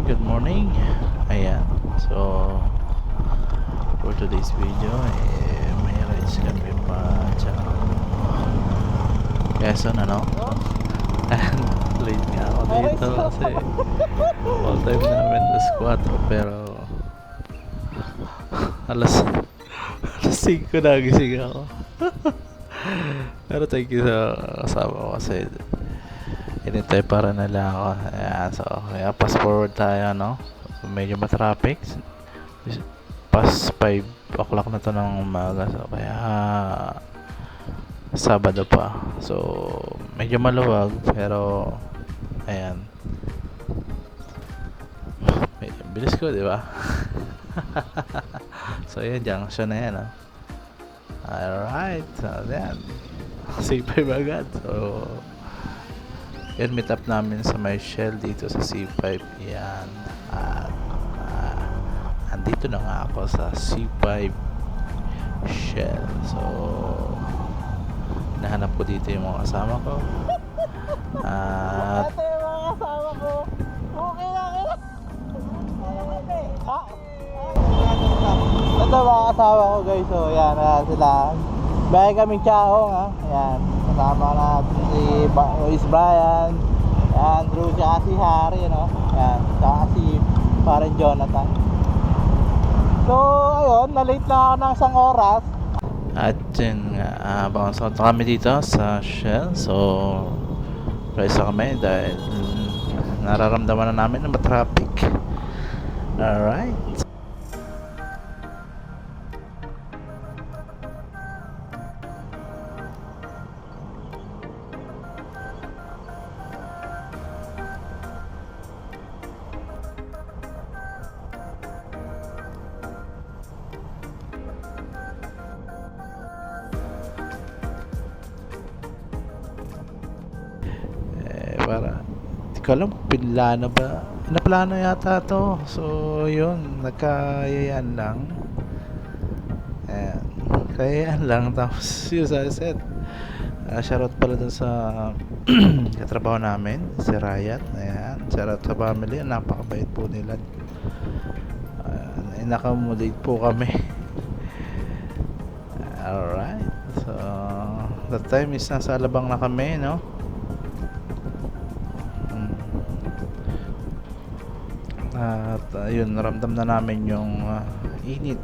Good morning. Ayan. So, for today's video, may rides kami pa Quezon, ano? And late nga ako dito kasi all time namin alas 4 pero alas 5 na gising ako. Pero thank you sa kasama ko kasi inintay para nila ako. Ayan, so kaya pass forward tayo, no? Medyo matraffic. Pas 5 o'clock na to ng umaga, so kaya Sabado pa. So medyo maluwag pero ayan. Bilis ko, di ba? So ayan, junction na yan, no? Alright, so ayan. C5 agad. So yun, meet up namin sa may Shell dito sa C5. Yan. At andito na nga ako sa C5 Shell. So nahanap ko dito yung mga kasama ko. At ito yung mga kasama ko. Okay lang eh. Ito mga kasama ko guys. So yan na sila. Bahay kaming Chaong ha. Ayan. Kasama natin si Luis Brian, Andrew, tsaka si Harry, no? Ayan. Tsaka si Parang Jonathan. So ayun, na-late na ako ng isang oras. At yun nga, bounce out kami dito sa Shell. So rise kami dahil nararamdaman na namin na matraffic. Alright. Para di ko alam kung pinlano ba, naplano yata to. So yun, nagkayayaan lang. Ayan, kayayaan lang. Tapos yun sa set, shoutout pala dun sa katrabaho namin, si Riot. Ayan, shoutout sa family, napakabait po nila. Nakamulate po kami. Alright, so that time is nasa Alabang na kami, no? At ayun, naramdam na namin yung init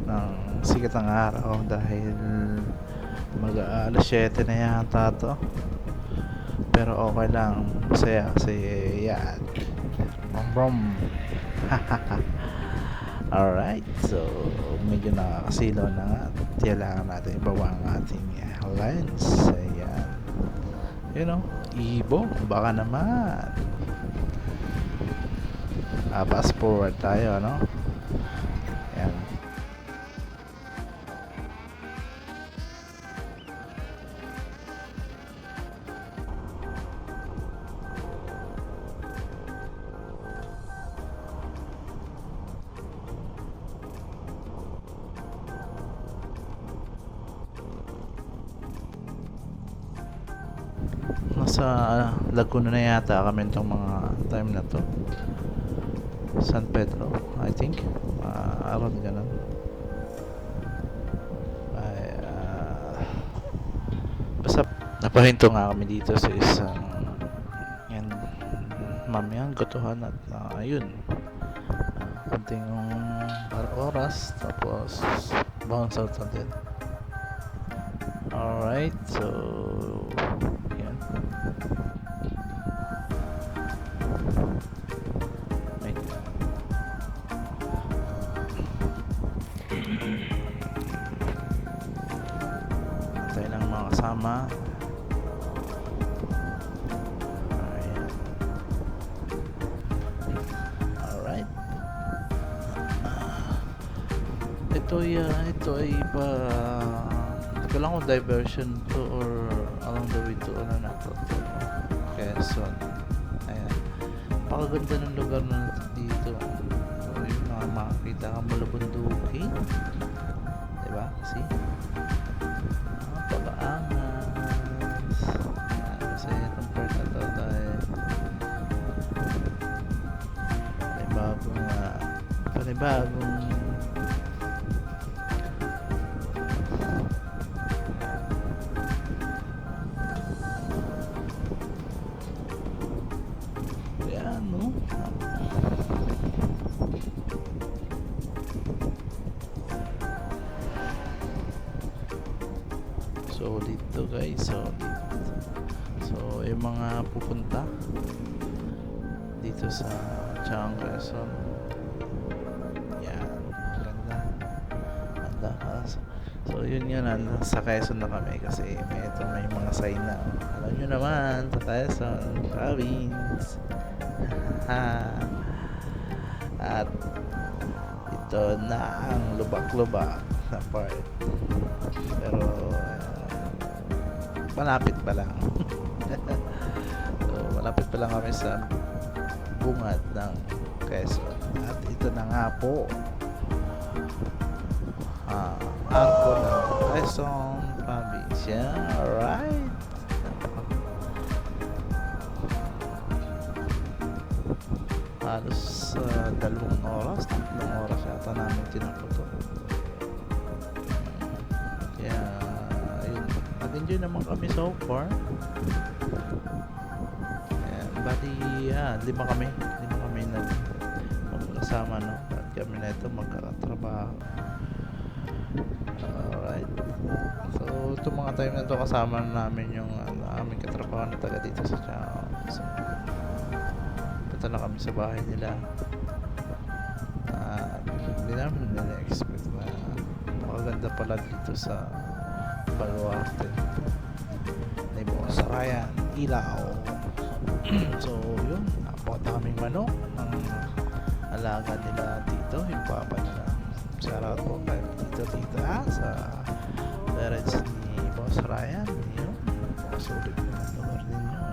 ng sikat ng araw dahil alas 7 na yata to. Pero okay lang, masaya kasi yan, brom. Alright, so medyo nakakasilaw na nga. Kailangan natin ibawa ang ating lens. Ayan, you know, Ibo, baka naman. Fast forward tayo, no? Ayan. Nasa Laguna na yata kami itong mga time na to. San Pedro, I think. Around ganun. Basta napahinto nga kami dito sa isang yan, mamaya gotohan at ayun, konting oras tapos bounce out natin. Alright, so yan. Tayo ng mga kasama. Ayan. Alright. Ito ay pa ito lang kung diversion to or along the way to ano na to Quezon. Ayan, pakaganda ng lugar na dito. So, yung mga makakita ka mula bundukin, diba? See? Pag-aangas. Ayan, kasi itong part na to dahil Solid to guys, solid. So yung mga pupunta dito sa Chang Quezon, yan, ganda. So yun yun, sa Quezon na kami kasi may mga sign na alam nyo naman, sa Quezon province. At ito na ang lubak-lubak na part, pero malapit pa lang. So malapit pa lang kami sa bungad ng Quezon. At ito na nga po arko ng Quezon province. Yeah, alright. Halos 2 oras, 3 oras yata namin tinakbo to. Kaya yun, nag-enjoy naman kami so far. Ayan, bali 5 kami magkasama, no? At kami na ito magkakatrabaho. Alright. So itong mga time na ito kasama namin yung aming katrabaho na taga dito sa Chao. So punta na kami sa bahay nila. Hindi namin nila-expect na maganda pala dito sa Baluarte. Boss Ryan, Ilaw. So yun, napunta kaming manok ang alaga nila dito, yung papa nila. Shoutout po kay Tito sa parents ni Boss Ryan. Yun, sulit na lugar ninyo.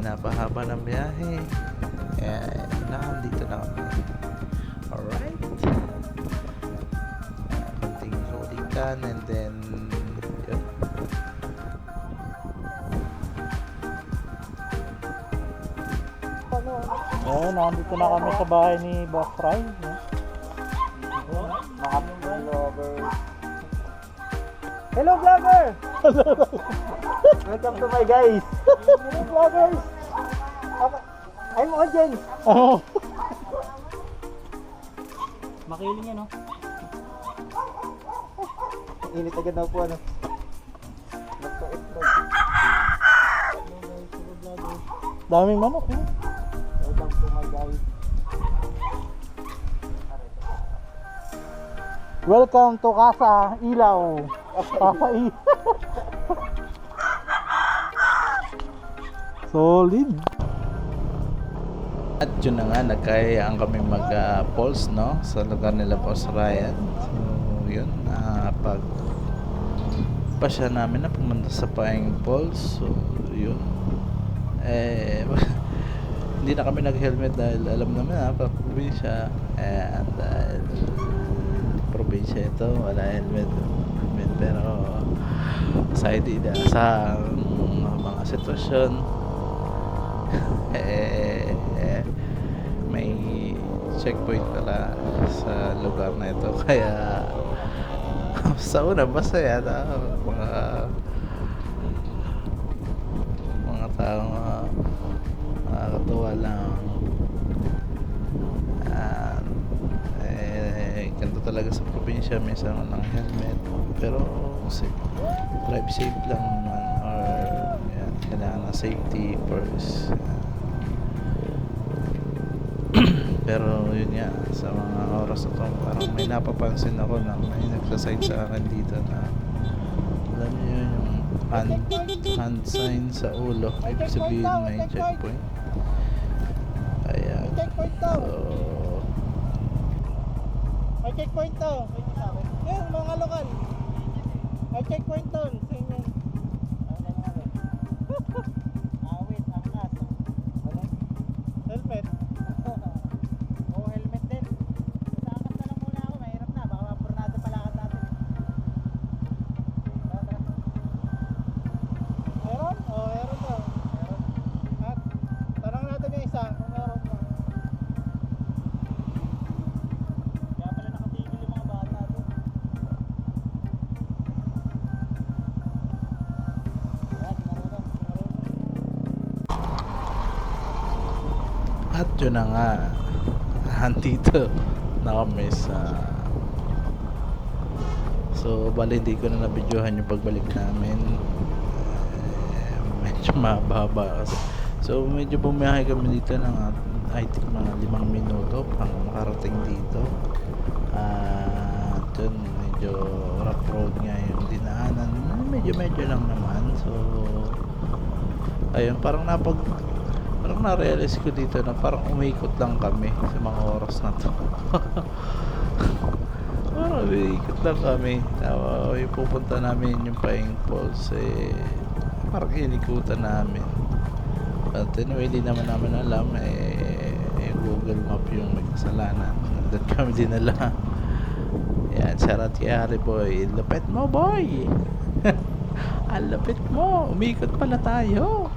Napahaba ng biyahe, nandito na kami. Alright, konting sulitan and then yun. Nandito na kami sa bahay ni Boss Ryan, no? Hello vlogger! Welcome to my guys! Hello vloggers! I'm audience! Makiling yan, no? Init agad na po, ano? Daming manok, no? Welcome to my guys. Welcome to Casa Ilaw. Casa Ilaw. Solid. At yun na nga, nagkayaan kami mag-pulse, no? Sa lugar nila Boss Ryan. So yun, pag pasya namin na pumunta sa Paing Pulse. So yun, hindi na kami nag-helmet dahil alam naman pag probinsya, and dahil probinsya ito, wala helmet. Pero sa mga sitwasyon, may checkpoint pala sa lugar na ito, kaya sa una masaya na mga taong nakakatuwa lang. Ganito talaga sa probinsya, minsan walang helmet, pero drive safe lang naman, or yan, kailangan na safety first. Pero yun nga, sa mga oras na to, parang may napapansin ako na may nagsasign sa akin dito na alam niyo yun, yung hand sign sa ulo, ibig sabihin may checkpoint. Kaya May checkpoint to. Yan, mga lokal. May checkpoint doon. Same yan. Awit, angkas. Helmet. Oo, helmet din. Sa angkas na lang muna ako. Mahirap na. Baka mapurnado palakad natin. Meron? Oo, meron to. Meron. At tanong natin yung isa kung meron pa. Kaya pala nakatigil yung mga bata doon. at yun na nga, andito na kami sa so bali hindi ko na nabidyohan yung pagbalik namin. Medyo mahaba kasi so medyo bumiyahe kami dito ng I think mga 5 minuto pang makarating dito at yun medyo rough road nga yung dinaanan, medyo lang naman. So ayun, parang na-realize ko dito na parang umikot lang kami sa mga oras na to. Parang umikot lang kami. Yung pupunta namin yung Paing Falls parang inikutan namin. But anyway, hindi naman namin alam Google Map yung may kasalanan. Doon kami dinala. Yan, shoutout kay Harry Boy. Lapit mo, boy! Ang lapit mo! Umikot pala tayo!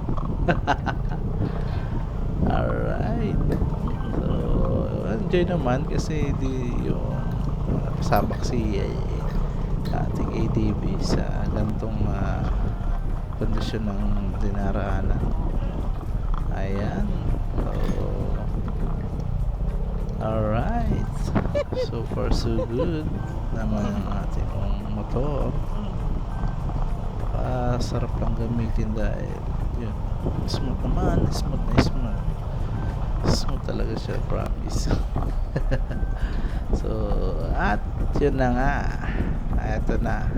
Alright. So, enjoy naman kasi yung sabak si ating ADB sa gantong kondisyon ng dinaraanan. Ayan. So, alright. So far so good naman ang ating motor. Sarap lang gamitin dahil yun, smooth naman, smooth talaga siya, promise. So at yun na nga, eto na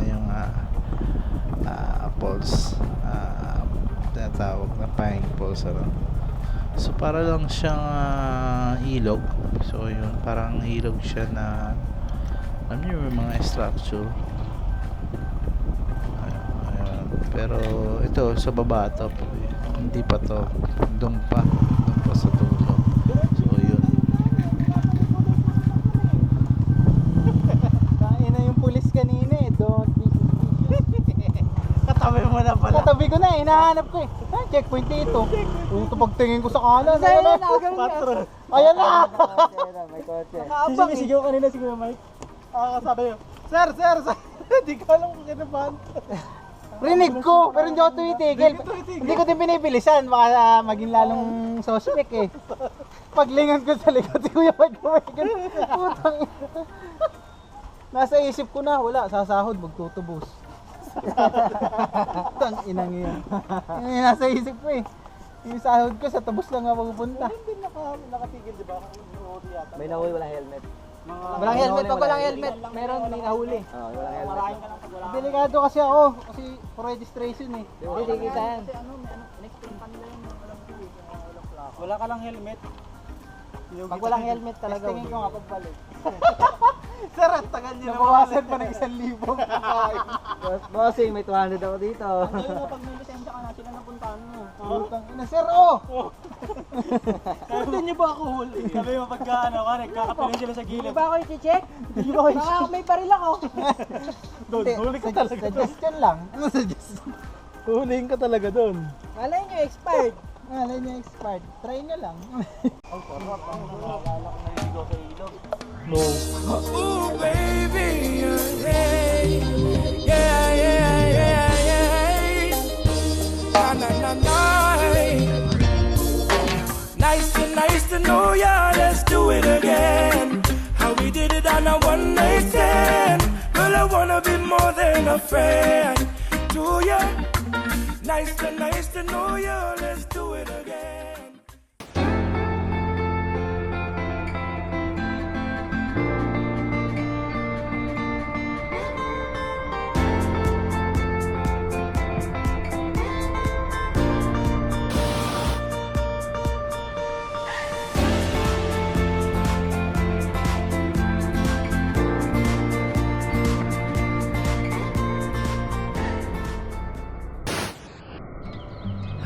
yung falls, tinatawag na Paing Falls, ano. So para lang siyang ilog. So yun, parang ilog siya na alam niyo yung mga structure. Ayan. Pero ito sa baba to, hindi pa to, doon pa sa dulo. So yun. Kain na yung pulis kanina don't be suspicious. Katabi mo na pala. Katabi ko na, hinahanap ko checkpoint dito. Ito pagtingin ko sa kanan. Ayan na. Ayan na. May kotse. Sisigaw kanina siguro, Mike. Sabi yun, sir! Hindi ko alam kung kinabahan. Rinig ko, pero hindi ako tumitigil. Hindi ko din pinibilisan, baka maging lalong suspect Paglingan ko sa likod, si Kuya Mike kumagal. Putang ina. Nasa isip ko na, wala, sasahod, magtutubos. Putang inang yun. Yung nasa isip ko Yung sahod ko, sa tubos lang ako pupunta. Hindi nakatigil, di ba? May nahuli, walang helmet. Walang helmet, pag walang helmet, meron may nahuli. Oo, walang helmet. Delikado kasi ako, kasi for registration Hindi kita yan. Wala ka lang helmet. Pag walang helmet talaga. Tingin ko nga pagbalik. Sir, ang tagal niyo naman. Nabawasan pa ng 1,000. Bossing, may 200 ako dito. Ano pag may lisensya ka na, sila napuntahan mo. Putang ina, sir, Pwede niyo ba ako huli? Sabi mo pagka nagkakapiling sila sa gilid. Hindi ba ako i-check? Hindi ba kayo? Baka may baril ako. Doon, huli ka talaga. Suggestion lang. Ano suggestion? Huliin ka talaga doon. Malay nyo, expired. Malay niya expired. Try niya lang. Ang sarap. Ang nakakalak na ligaw sa ilog. No. Ooh, baby, hey, yeah. Na. Nice to know ya. Let's do it again. How we did it on a one night stand. Girl, I wanna be more than a friend to ya. Nice to know ya. Let's do it again.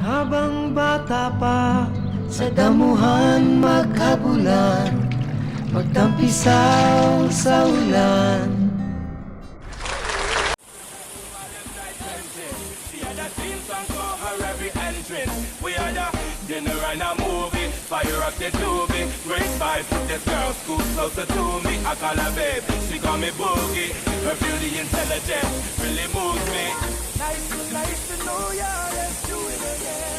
Habang bata pa, sa damuhan magkabulan, magtampisaw sa ulan. We are the dinner and a movie, fire up the tubing, race by this girl school closer to me. I call her babe, she call me boogie. Her beauty intelligence really moves me. Nice to know ya, let's do it again.